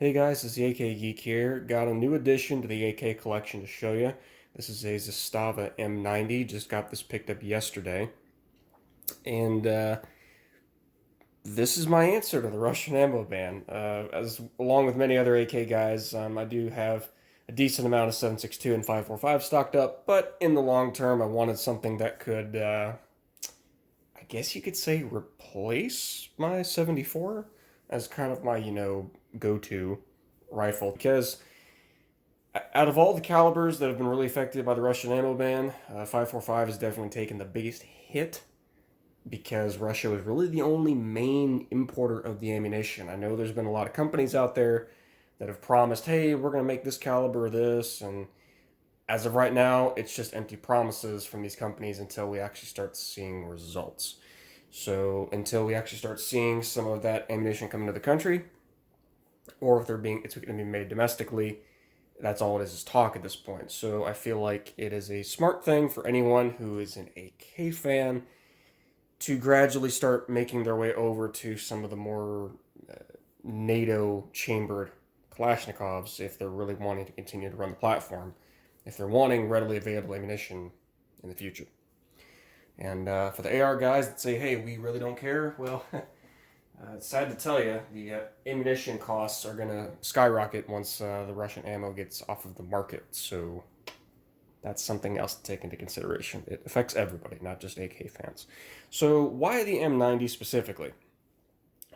Hey guys, it's the AK Geek here. Got a new addition to the AK collection to show you. This is a Zastava M90. Just got this picked up yesterday. And this is my answer to the Russian ammo ban. As along with many other AK guys, I do have a decent amount of 7.62 and 5.45 stocked up, but in the long term, I wanted something that could, I guess you could say, replace my 74 as kind of my, go-to rifle because out of all the calibers that have been really affected by the Russian ammo ban, 5.45 has definitely taken the biggest hit because Russia was really the only main importer of the ammunition. I know there's been a lot of companies out there that have promised, hey, we're going to make this caliber this, and as of right now, it's just empty promises from these companies until we actually start seeing results. So until we actually start seeing some of that ammunition come into the country, or if it's going to be made domestically, that's all it is talk at this point. So I feel like it is a smart thing for anyone who is an AK fan to gradually start making their way over to some of the more NATO chambered Kalashnikovs if they're really wanting to continue to run the platform, if they're wanting readily available ammunition in the future. And for the AR guys that say, hey, we really don't care, well, it's sad to tell you, the ammunition costs are going to skyrocket once the Russian ammo gets off of the market. So that's something else to take into consideration. It affects everybody, not just AK fans. So why the M90 specifically?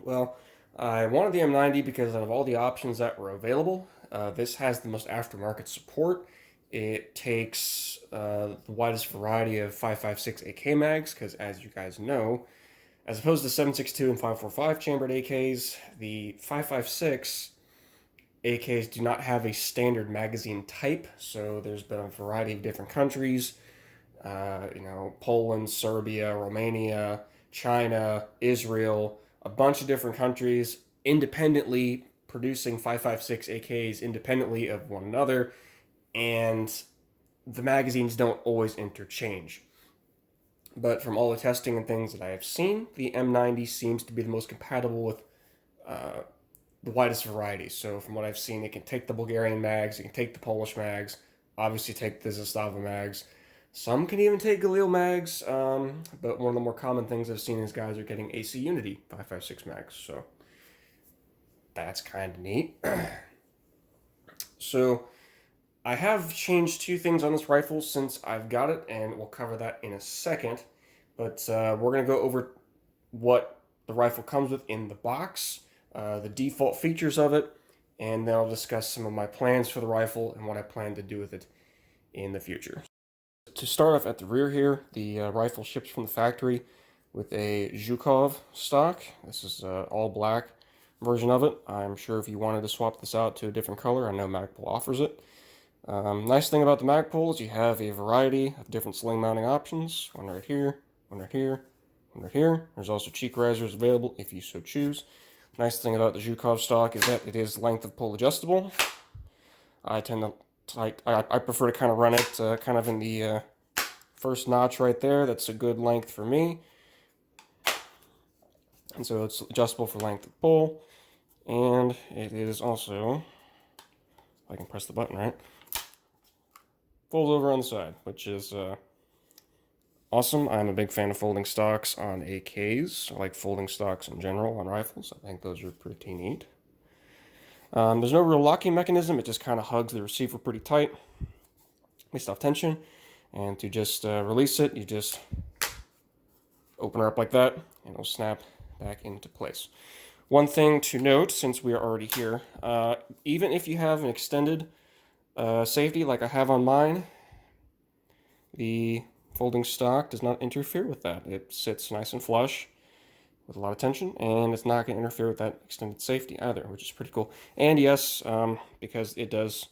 Well, I wanted the M90 because out of all the options that were available, this has the most aftermarket support. It takes the widest variety of 5.56 AK mags, because as you guys know, as opposed to 7.62 and 5.45 chambered AKs, the 5.56 AKs do not have a standard magazine type, so there's been a variety of different countries, Poland, Serbia, Romania, China, Israel, a bunch of different countries independently producing 5.56 AKs independently of one another, and the magazines don't always interchange. But from all the testing and things that I have seen, the M90 seems to be the most compatible with uh, the widest variety. So from what I've seen, it can take the Bulgarian mags, it can take the Polish mags, obviously take the Zastava mags. Some can even take Galil mags, but one of the more common things I've seen is guys are getting AC Unity 5.56 mags. So that's kind of neat. So I have changed two things on this rifle since I've got it, and we'll cover that in a second. But we're going to go over what the rifle comes with in the box, the default features of it, and then I'll discuss some of my plans for the rifle and what I plan to do with it in the future. To start off at the rear here, the rifle ships from the factory with a Zhukov stock. This is all black version of it. I'm sure if you wanted to swap this out to a different color, I know Magpul offers it. Nice thing about the Magpul is you have a variety of different sling mounting options. One right here, one right here, one right here. There's also cheek risers available if you so choose. Nice thing about the Zhukov stock is that it is length of pull adjustable. I tend to I prefer to kind of run it kind of in the first notch right there. That's a good length for me. And so it's adjustable for length of pull. And it is also, if I can press the button right, folds over on the side, which is awesome. I'm a big fan of folding stocks on AKs. I like folding stocks in general on rifles. I think those are pretty neat. There's no real locking mechanism. It just kind of hugs the receiver pretty tight, least off tension. And to just release it, you just open her up like that, and it'll snap back into place. One thing to note, since we are already here, even if you have an extended safety like I have on mine, the folding stock does not interfere with that. It sits nice and flush with a lot of tension, and it's not going to interfere with that extended safety either, which is pretty cool. And yes, because it does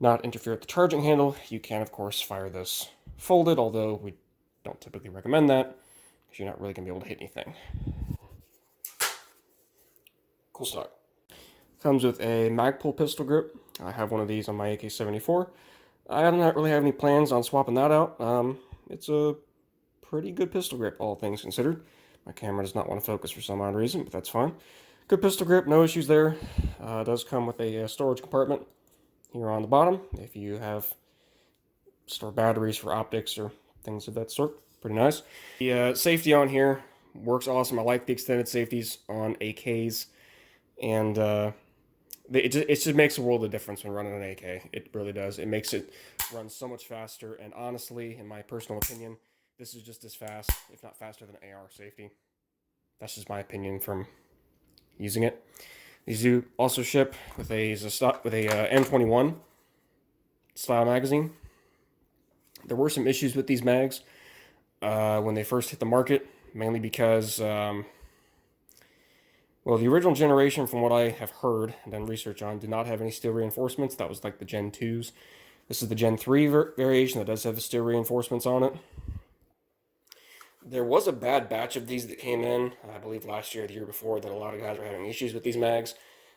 not interfere with the charging handle, you can, of course, fire this folded, although we don't typically recommend that because you're not really going to be able to hit anything. Cool stock. Comes with a Magpul pistol grip. I have one of these on my AK-74. I don't really have any plans on swapping that out. It's a pretty good pistol grip, all things considered. My camera does not want to focus for some odd reason, but that's fine. Good pistol grip, no issues there. It does come with a storage compartment here on the bottom if you have store batteries for optics or things of that sort. Pretty nice. The safety on here works awesome. I like the extended safeties on AKs, and it just makes a world of difference when running an AK. It really does. It makes it run so much faster, and honestly, in my personal opinion, this is just as fast, if not faster, than AR safety. That's just my opinion from using it. These do also ship with a M91 style magazine. There were some issues with these mags when they first hit the market, mainly because, well, the original generation, from what I have heard and done research on, did not have any steel reinforcements. That was like the Gen 2s. This is the Gen 3 variation that does have the steel reinforcements on it. There was a bad batch of these that came in, I believe last year or the year before, that a lot of guys were having issues with these mags.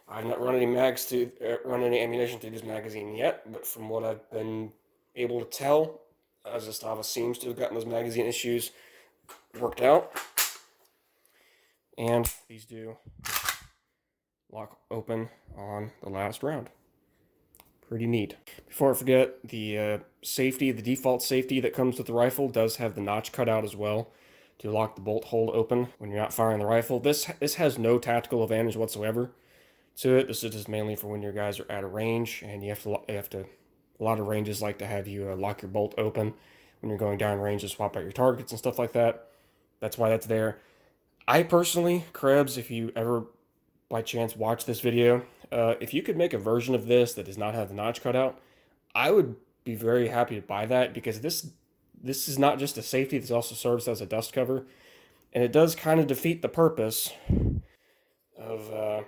I've not run any run any ammunition through this magazine yet, but from what I've been able to tell, Zastava seems to have gotten those magazine issues worked out. And these do lock open on the last round. Pretty neat. Before I forget, the default safety that comes with the rifle does have the notch cut out as well to lock the bolt hole open when you're not firing the rifle. This has no tactical advantage whatsoever to it. This is just mainly for when your guys are at a range, and you have to a lot of ranges like to have you lock your bolt open when you're going down range to swap out your targets and stuff like that. That's why that's there. I personally, Krebs, if you ever by chance watch this video, if you could make a version of this that does not have the notch cut out, I would be very happy to buy that, because this is not just a safety, this also serves as a dust cover, and it does kind of defeat the purpose of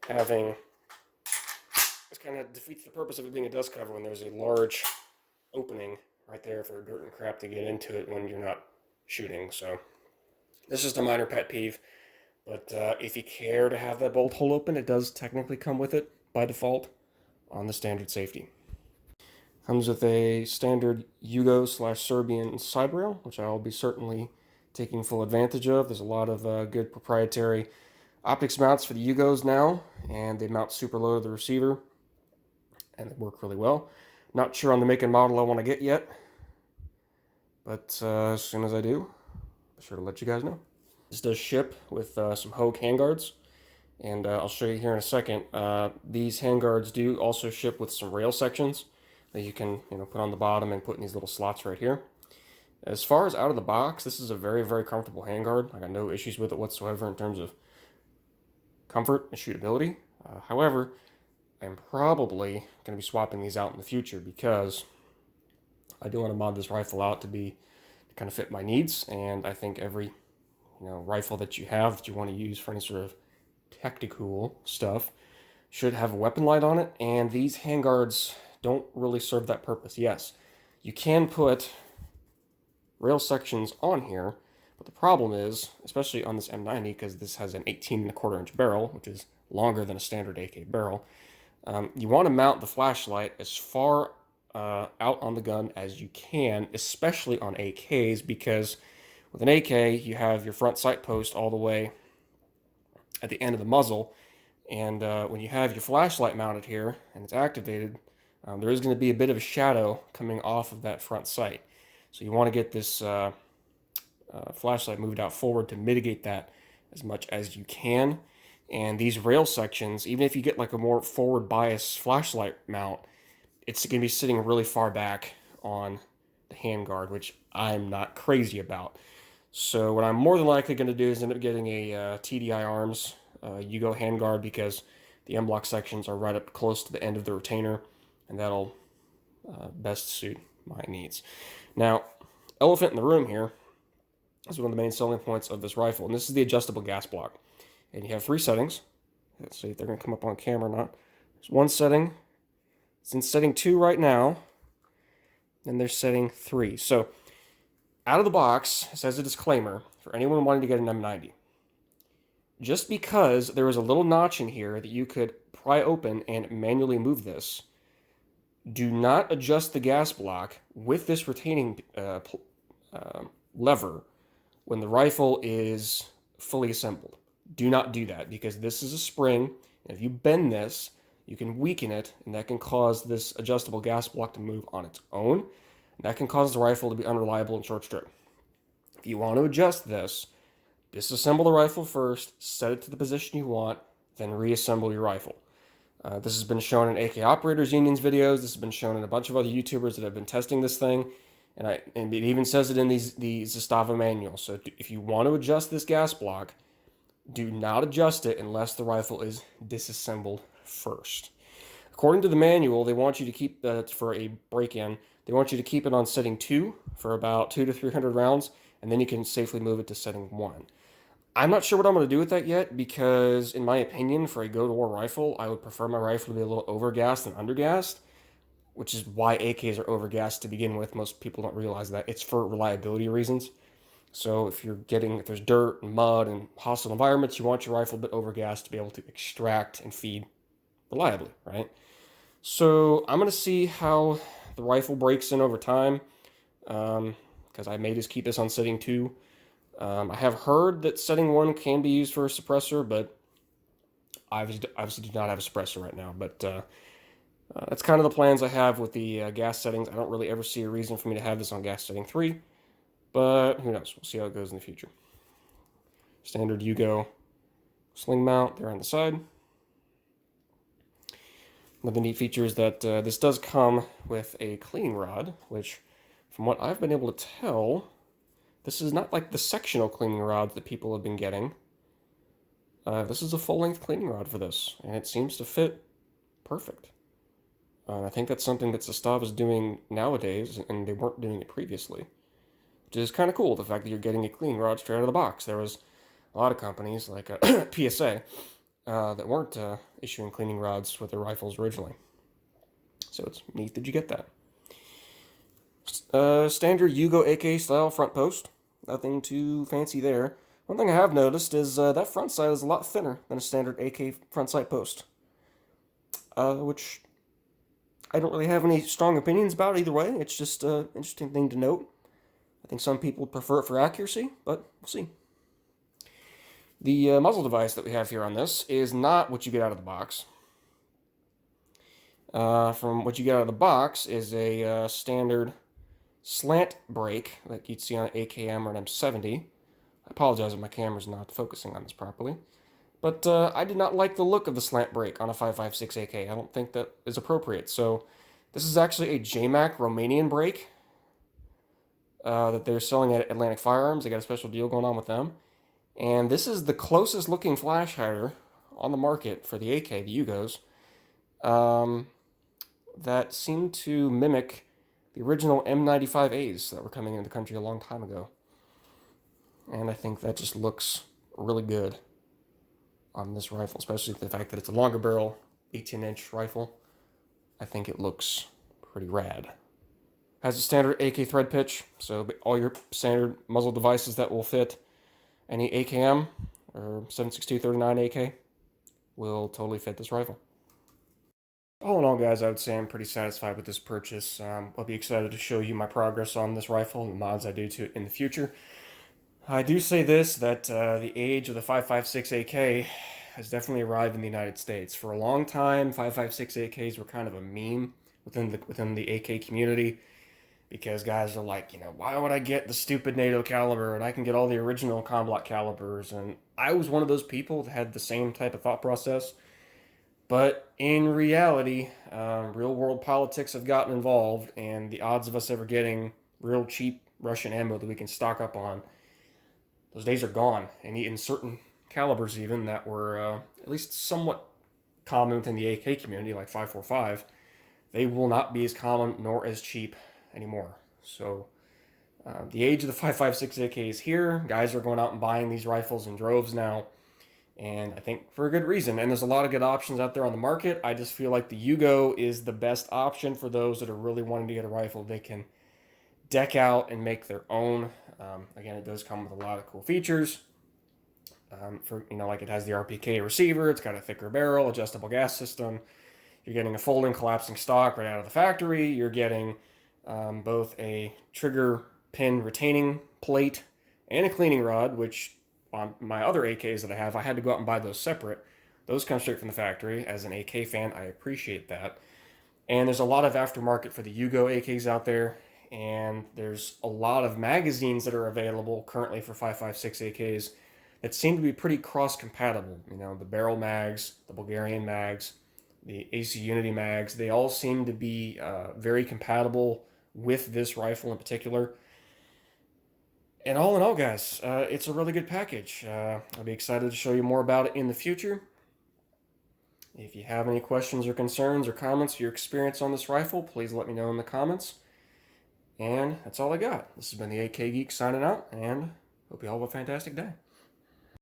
having. It kind of defeats the purpose of it being a dust cover when there's a large opening right there for dirt and crap to get into it when you're not shooting. So this is just a minor pet peeve. But if you care to have that bolt hole open, it does technically come with it by default on the standard safety. Comes with a standard Yugo/Serbian side rail, which I'll be certainly taking full advantage of. There's a lot of good proprietary optics mounts for the Yugos now, and they mount super low to the receiver, and they work really well. Not sure on the make and model I want to get yet, but as soon as I do, I'll be sure to let you guys know. This does ship with some Hogue handguards, and I'll show you here in a second. These handguards do also ship with some rail sections that you can put on the bottom and put in these little slots right here. As far as out of the box, this is a very, very comfortable handguard. I got no issues with it whatsoever in terms of comfort and shootability. However, I'm probably going to be swapping these out in the future, because I do want to mod this rifle out to kind of fit my needs, and I think every rifle that you have that you want to use for any sort of tactical stuff should have a weapon light on it, and these handguards don't really serve that purpose. Yes, you can put rail sections on here, but the problem is, especially on this M90, because this has an 18.25-inch barrel, which is longer than a standard AK barrel, you want to mount the flashlight as far out on the gun as you can, especially on AKs, because with an AK, you have your front sight post all the way at the end of the muzzle, and when you have your flashlight mounted here and it's activated, there is going to be a bit of a shadow coming off of that front sight. So you want to get this flashlight moved out forward to mitigate that as much as you can. And these rail sections, even if you get like a more forward bias flashlight mount, it's going to be sitting really far back on the handguard, which I'm not crazy about. So what I'm more than likely going to do is end up getting a TDI Arms Yugo handguard, because the M-block sections are right up close to the end of the retainer, and that'll best suit my needs. Now, elephant in the room here is one of the main selling points of this rifle, and this is the adjustable gas block. And you have 3 settings. Let's see if they're going to come up on camera or not. There's one setting. It's in setting 2 right now, and there's setting 3. So out of the box, it says a disclaimer for anyone wanting to get an M90. Just because there is a little notch in here that you could pry open and manually move this, do not adjust the gas block with this retaining lever when the rifle is fully assembled. Do not do that because this is a spring. And if you bend this, you can weaken it, and that can cause this adjustable gas block to move on its own. And that can cause the rifle to be unreliable and short strip. If you want to adjust this, disassemble the rifle first, set it to the position you want, then reassemble your rifle. This has been shown in AK Operators Union's videos. This has been shown in a bunch of other YouTubers that have been testing this thing. And it even says it in the Zastava manual. So if you want to adjust this gas block, do not adjust it unless the rifle is disassembled first. According to the manual, they want you to keep that for a break-in. They want you to keep it on setting 2 for about 200 to 300 rounds, and then you can safely move it to setting 1. I'm not sure what I'm going to do with that yet because, in my opinion, for a go-to-war rifle, I would prefer my rifle to be a little overgassed than undergassed, which is why AKs are overgassed to begin with. Most people don't realize that. It's for reliability reasons. So if there's dirt and mud and hostile environments, you want your rifle a bit overgassed to be able to extract and feed reliably, right? So I'm going to see how the rifle breaks in over time because I may just keep this on setting 2. I have heard that setting 1 can be used for a suppressor, but I obviously do not have a suppressor right now. But that's kind of the plans I have with the gas settings. I don't really ever see a reason for me to have this on gas setting 3, but who knows? We'll see how it goes in the future. Standard Yugo sling mount there on the side. One of the neat features is that this does come with a cleaning rod, which, from what I've been able to tell, this is not like the sectional cleaning rods that people have been getting. This is a full-length cleaning rod for this, and it seems to fit perfect. I think that's something that Zastava is doing nowadays, and they weren't doing it previously, which is kind of cool, the fact that you're getting a cleaning rod straight out of the box. There was a lot of companies, like PSA, that weren't issuing cleaning rods with their rifles originally. So it's neat that you get that. Standard Yugo AK style front post. Nothing too fancy there. One thing I have noticed is that front sight is a lot thinner than a standard AK front sight post. Which I don't really have any strong opinions about either way. It's just an interesting thing to note. I think some people prefer it for accuracy, but we'll see. The muzzle device that we have here on this is not what you get out of the box. From what you get out of the box is a standard slant brake like you'd see on an AKM or an M90. I apologize if my camera's not focusing on this properly. But I did not like the look of the slant brake on a 5.56 AK. I don't think that is appropriate. So this is actually a JMac Romanian brake that they're selling at Atlantic Firearms. They got a special deal going on with them. And this is the closest looking flash hider on the market for the AK, the Yugos, that seem to mimic the original M95As that were coming into the country a long time ago. And I think that just looks really good on this rifle, especially the fact that it's a longer barrel, 18-inch rifle. I think it looks pretty rad. Has a standard AK thread pitch, so all your standard muzzle devices that will fit any AKM or 7.62-39 AK will totally fit this rifle. All in all, guys, I would say I'm pretty satisfied with this purchase. I'll be excited to show you my progress on this rifle and the mods I do to it in the future. I do say this, that the age of the 5.56 AK has definitely arrived in the United States. For a long time, 5.56 AKs were kind of a meme within the AK community, because guys are like, why would I get the stupid NATO caliber and I can get all the original Combat calibers? And I was one of those people that had the same type of thought process. But in reality, real world politics have gotten involved, and the odds of us ever getting real cheap Russian ammo that we can stock up on, those days are gone. And in certain calibers even that were at least somewhat common within the AK community, like 5.45, they will not be as common nor as cheap anymore. So the age of the 5.56 AK is here. Guys are going out and buying these rifles in droves now, and I think for a good reason. And there's a lot of good options out there on the market. I just feel like the Yugo is the best option for those that are really wanting to get a rifle they can deck out and make their own. Again, it does come with a lot of cool features. Like it has the RPK receiver, it's got a thicker barrel, adjustable gas system. You're getting a folding, collapsing stock right out of the factory. You're getting both a trigger pin retaining plate and a cleaning rod, which on my other AKs that I have, I had to go out and buy those separate. Those come straight from the factory. As an AK fan, I appreciate that. And there's a lot of aftermarket for the Yugo AKs out there, and there's a lot of magazines that are available currently for 5.56 AKs that seem to be pretty cross compatible. You know, the barrel mags, the Bulgarian mags, the AC Unity mags, they all seem to be very compatible with this rifle in particular. And all in all, guys, it's a really good package. I'll be excited to show you more about it in the future. If you have any questions or concerns or comments, your experience on this rifle, please let me know in the comments. And that's all I got. This has been the AK Geek signing out, and hope you all have a fantastic day.